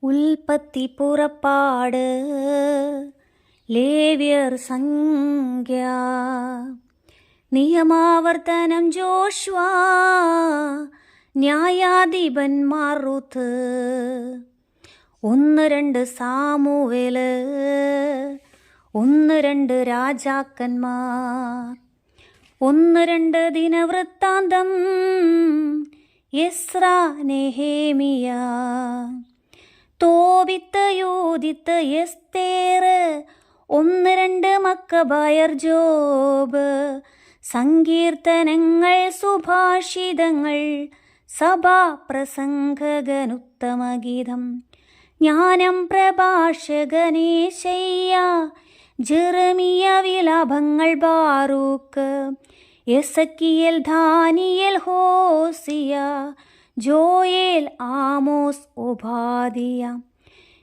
ഉൽപ്പത്തി പുറപ്പാട് ലേവ്യർ സംഖ്യ നിയമാവർത്തനം ജോഷ്വ ന്യായാധിപന്മാർ റുത്ത് 1-2 സാമുവേല് 1-2 രാജാക്കന്മാർ 1-2 ദിനവൃത്താന്തം എസ്ര നെഹേമിയ തോബിത്ത് യൂദിത്ത് എസ്തേർ 1-2 മക്കബായർ ജോബ് സങ്കീർത്തനങ്ങൾ സുഭാഷിതങ്ങൾ സഭാപ്രസംഗകനുത്തമഗീതം ജ്ഞാനം പ്രഭാഷകനേശയ്യ ജെറമിയ വിലാപങ്ങൾ Baruch Ezekiel Daniel Hosea Joel Amos Obadiah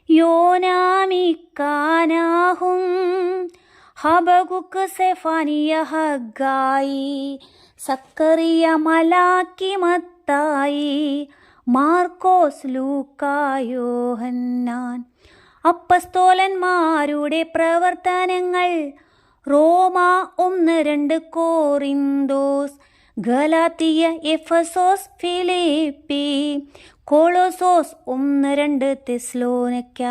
യോനാമിക്കാനാഹും Habakkuk Zephaniah Haggai Zechariah Malachi മത്തായി മാർക്കോസ് ലൂക്കാ യോഹന്നാൻ അപ്പസ്തോലന്മാരുടെ പ്രവർത്തനങ്ങൾ റോമ 1-2 കോറിന്തോസ് ഗലാത്തിയ എഫസോസ് ഫിലിപ്പി കൊളോസോസ് 1-2 തെസ്സലോനിക്ക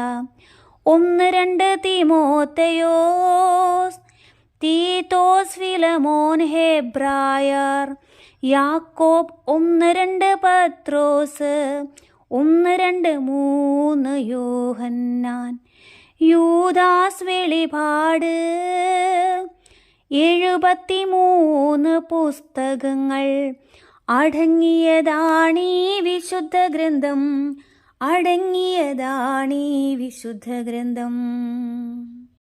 1-2 തിമോഥെയോസ് തീത്തോസ് ഫിലമോൻ ഹെബ്രായർ യാക്കോബ് 1-2 പത്രോസ് 1-2-3 യോഹന്നാൻ യൂദാസ് വെളിപാട് 73 പുസ്തകങ്ങൾ അടങ്ങിയതാണീ വിശുദ്ധ ഗ്രന്ഥം